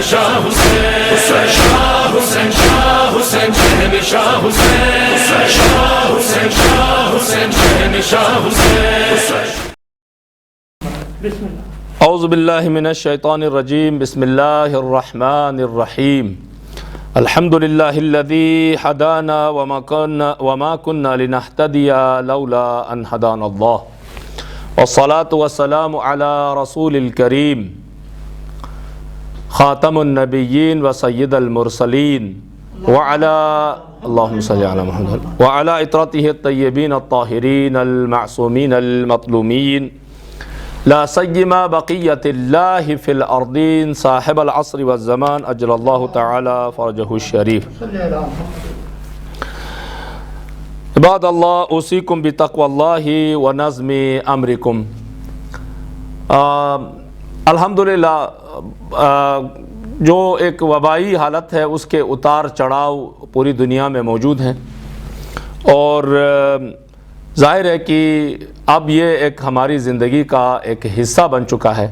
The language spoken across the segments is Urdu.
شاہ حسین شاہ حسین شاہ حسین شاہ حسین شاہ حسین شاہ حسین شاہ حسین. اعوذ باللہ من الشیطان الرجیم. بسم اللہ الرحمن الرحیم. الحمد للہ الذی ہدانا وما كنا لنہتدی لولا ان ہدانا اللہ والصلاة والسلام علی رسول الکریم خاتم النبیین و سید المرسلین اللہم صلی علی محمد وعلی اطرتہ الطیبین الطاہرین المعصومین المظلومین لا سیما بقیت اللہ فی الارضین صاحب العصر والزمان اجل اللہ تعالی فرجہ الشریف. عباد اللہ اوصیکم بتقوی اللہ و نظم امرکم. الحمدللہ جو ایک وبائی حالت ہے اس کے اتار چڑھاؤ پوری دنیا میں موجود ہیں اور ظاہر ہے کہ اب یہ ایک ہماری زندگی کا ایک حصہ بن چکا ہے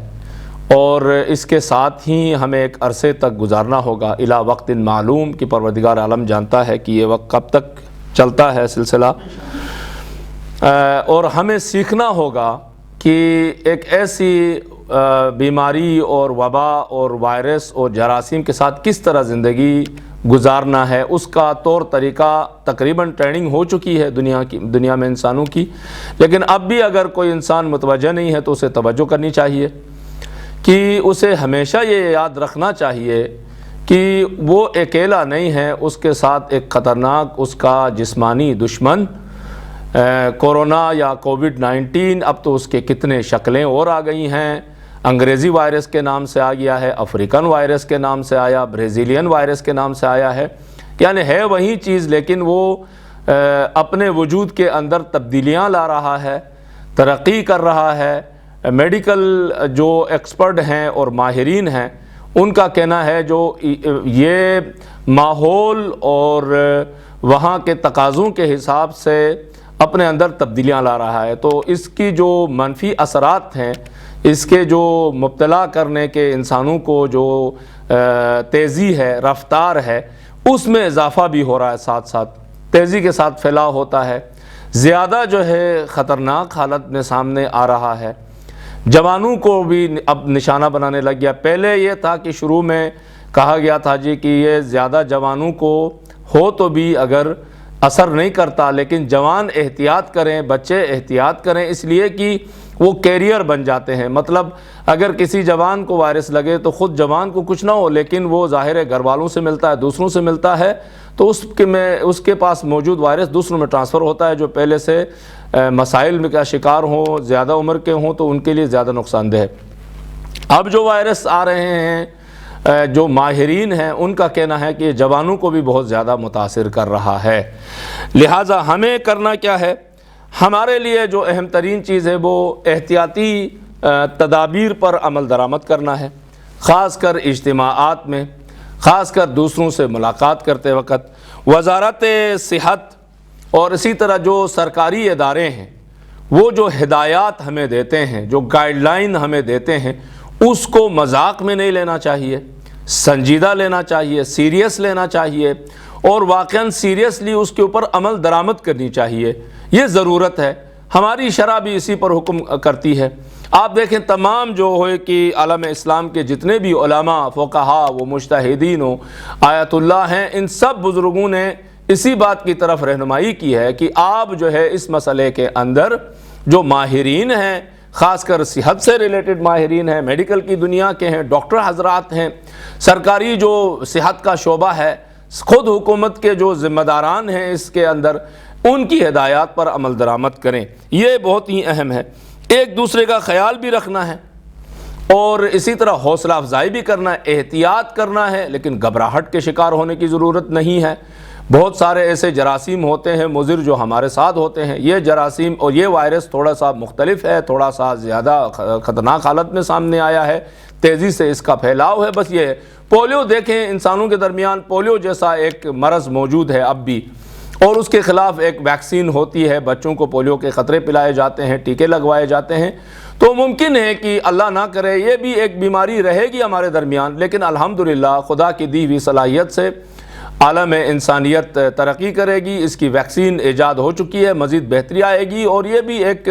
اور اس کے ساتھ ہی ہمیں ایک عرصے تک گزارنا ہوگا الی وقت معلوم کہ پروردگار عالم جانتا ہے کہ یہ وقت کب تک چلتا ہے سلسلہ. اور ہمیں سیکھنا ہوگا کہ ایک ایسی بیماری اور وبا اور وائرس اور جراثیم کے ساتھ کس طرح زندگی گزارنا ہے. اس کا طور طریقہ تقریباً ٹریننگ ہو چکی ہے دنیا میں انسانوں کی، لیکن اب بھی اگر کوئی انسان متوجہ نہیں ہے تو اسے توجہ کرنی چاہیے کہ اسے ہمیشہ یہ یاد رکھنا چاہیے کہ وہ اکیلا نہیں ہے، اس کے ساتھ ایک خطرناک اس کا جسمانی دشمن کورونا یا کووڈ-19. اب تو اس کے کتنے شکلیں اور آ گئی ہیں. انگریزی وائرس کے نام سے آ گیا ہے، افریقن وائرس کے نام سے آیا، بریزیلین وائرس کے نام سے آیا ہے. یعنی ہے وہی چیز لیکن وہ اپنے وجود کے اندر تبدیلیاں لا رہا ہے، ترقی کر رہا ہے. میڈیکل جو ایکسپرٹ ہیں اور ماہرین ہیں ان کا کہنا ہے جو یہ ماحول اور وہاں کے تقاضوں کے حساب سے اپنے اندر تبدیلیاں لا رہا ہے، تو اس کی جو منفی اثرات ہیں، اس کے جو مبتلا کرنے کے انسانوں کو جو تیزی ہے، رفتار ہے، اس میں اضافہ بھی ہو رہا ہے. ساتھ ساتھ تیزی کے ساتھ پھیلاؤ ہوتا ہے، زیادہ جو ہے خطرناک حالت میں سامنے آ رہا ہے. جوانوں کو بھی اب نشانہ بنانے لگ گیا. پہلے یہ تھا کہ شروع میں کہا گیا تھا جی کہ یہ زیادہ جوانوں کو ہو تو بھی اگر اثر نہیں کرتا، لیکن جوان احتیاط کریں، بچے احتیاط کریں، اس لیے کہ وہ کیریئر بن جاتے ہیں. مطلب اگر کسی جوان کو وائرس لگے تو خود جوان کو کچھ نہ ہو لیکن وہ ظاہر ہے گھر والوں سے ملتا ہے، دوسروں سے ملتا ہے، تو اس کے پاس موجود وائرس دوسروں میں ٹرانسفر ہوتا ہے. جو پہلے سے مسائل کا شکار ہوں، زیادہ عمر کے ہوں، تو ان کے لیے زیادہ نقصان دہ ہے. اب جو وائرس آ رہے ہیں جو ماہرین ہیں ان کا کہنا ہے کہ یہ جوانوں کو بھی بہت زیادہ متاثر کر رہا ہے. لہٰذا ہمیں کرنا کیا ہے؟ ہمارے لیے جو اہم ترین چیز ہے وہ احتیاطی تدابیر پر عمل درآمد کرنا ہے، خاص کر اجتماعات میں، خاص کر دوسروں سے ملاقات کرتے وقت. وزارت صحت اور اسی طرح جو سرکاری ادارے ہیں وہ جو ہدایات ہمیں دیتے ہیں، جو گائیڈ لائن ہمیں دیتے ہیں، اس کو مذاق میں نہیں لینا چاہیے، سنجیدہ لینا چاہیے، سیریس لینا چاہیے اور واقعاً سیریسلی اس کے اوپر عمل درآمد کرنی چاہیے. یہ ضرورت ہے. ہماری شرع بھی اسی پر حکم کرتی ہے. آپ دیکھیں تمام جو ہوئے کہ عالم اسلام کے جتنے بھی علماء، فقہاء، وہ مجتہدین و آیت اللہ ہیں، ان سب بزرگوں نے اسی بات کی طرف رہنمائی کی ہے کہ آپ جو ہے اس مسئلے کے اندر جو ماہرین ہیں، خاص کر صحت سے ریلیٹڈ ماہرین ہیں، میڈیکل کی دنیا کے ہیں، ڈاکٹر حضرات ہیں، سرکاری جو صحت کا شعبہ ہے، خود حکومت کے جو ذمہ داران ہیں اس کے اندر، ان کی ہدایات پر عمل درآمد کریں. یہ بہت ہی اہم ہے. ایک دوسرے کا خیال بھی رکھنا ہے اور اسی طرح حوصلہ افزائی بھی کرنا ہے، احتیاط کرنا ہے، لیکن گھبراہٹ کے شکار ہونے کی ضرورت نہیں ہے. بہت سارے ایسے جراثیم ہوتے ہیں مضر جو ہمارے ساتھ ہوتے ہیں. یہ جراثیم اور یہ وائرس تھوڑا سا مختلف ہے، تھوڑا سا زیادہ خطرناک حالت میں سامنے آیا ہے، تیزی سے اس کا پھیلاؤ ہے. بس یہ ہے. پولیو دیکھیں، انسانوں کے درمیان پولیو جیسا ایک مرض موجود ہے اب بھی، اور اس کے خلاف ایک ویکسین ہوتی ہے، بچوں کو پولیو کے خطرے پلائے جاتے ہیں، ٹیکے لگوائے جاتے ہیں، تو ممکن ہے کہ اللہ نہ کرے یہ بھی ایک بیماری رہے گی ہمارے درمیان، لیکن الحمدللہ خدا کی دی ہوئی صلاحیت سے عالم انسانیت ترقی کرے گی، اس کی ویکسین ایجاد ہو چکی ہے، مزید بہتری آئے گی، اور یہ بھی ایک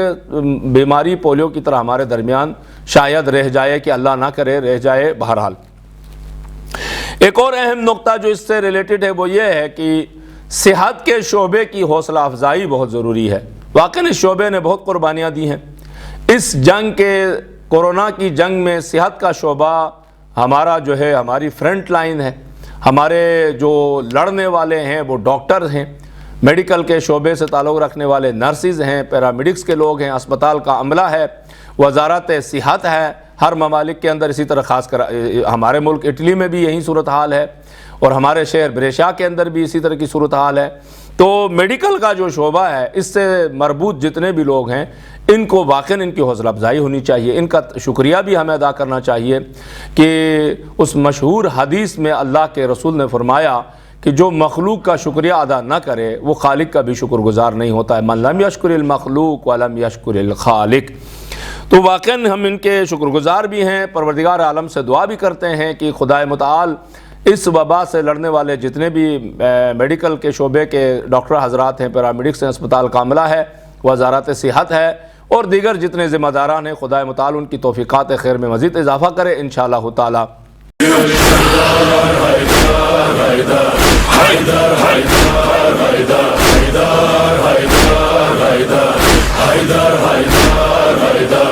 بیماری پولیو کی طرح ہمارے درمیان شاید رہ جائے، کہ اللہ نہ کرے رہ جائے۔ بہرحال ایک اور اہم نقطہ جو اس سے ریلیٹڈ ہے وہ یہ ہے کہ صحت کے شعبے کی حوصلہ افزائی بہت ضروری ہے۔ واقعی اس شعبے نے بہت قربانیاں دی ہیں۔ اس جنگ کے کورونا کی جنگ میں صحت کا شعبہ ہمارا جو ہے ہماری فرنٹ لائن ہے۔ ہمارے جو لڑنے والے ہیں وہ ڈاکٹر ہیں، میڈیکل کے شعبے سے تعلق رکھنے والے نرسز ہیں، پیرامیڈکس کے لوگ ہیں، اسپتال کا عملہ ہے، وزارت صحت ہے ہر ممالک کے اندر، اسی طرح خاص کر ہمارے ملک اٹلی میں بھی یہی صورتحال ہے، اور ہمارے شہر بریشا کے اندر بھی اسی طرح کی صورتحال ہے۔ تو میڈیکل کا جو شعبہ ہے اس سے مربوط جتنے بھی لوگ ہیں ان کو واقعاً ان کی حوصلہ افزائی ہونی چاہیے، ان کا شکریہ بھی ہمیں ادا کرنا چاہیے کہ اس مشہور حدیث میں اللہ کے رسول نے فرمایا کہ جو مخلوق کا شکریہ ادا نہ کرے وہ خالق کا بھی شکر گزار نہیں ہوتا ہے، من لم یشکر المخلوق ولم یشکر الخالق۔ تو واقعاً ہم ان کے شکر گزار بھی ہیں، پروردگار عالم سے دعا بھی کرتے ہیں کہ خدائے متعال اس وبا سے لڑنے والے جتنے بھی میڈیکل کے شعبے کے ڈاکٹر حضرات ہیں، پیرامیڈکس ہیں، اسپتال کا عملہ ہے، وزارت صحت ہے، اور دیگر جتنے ذمہ داران ہیں، خدائے متعال ان کی توفیقات خیر میں مزید اضافہ کرے انشاءاللہ تعالی۔ حیدر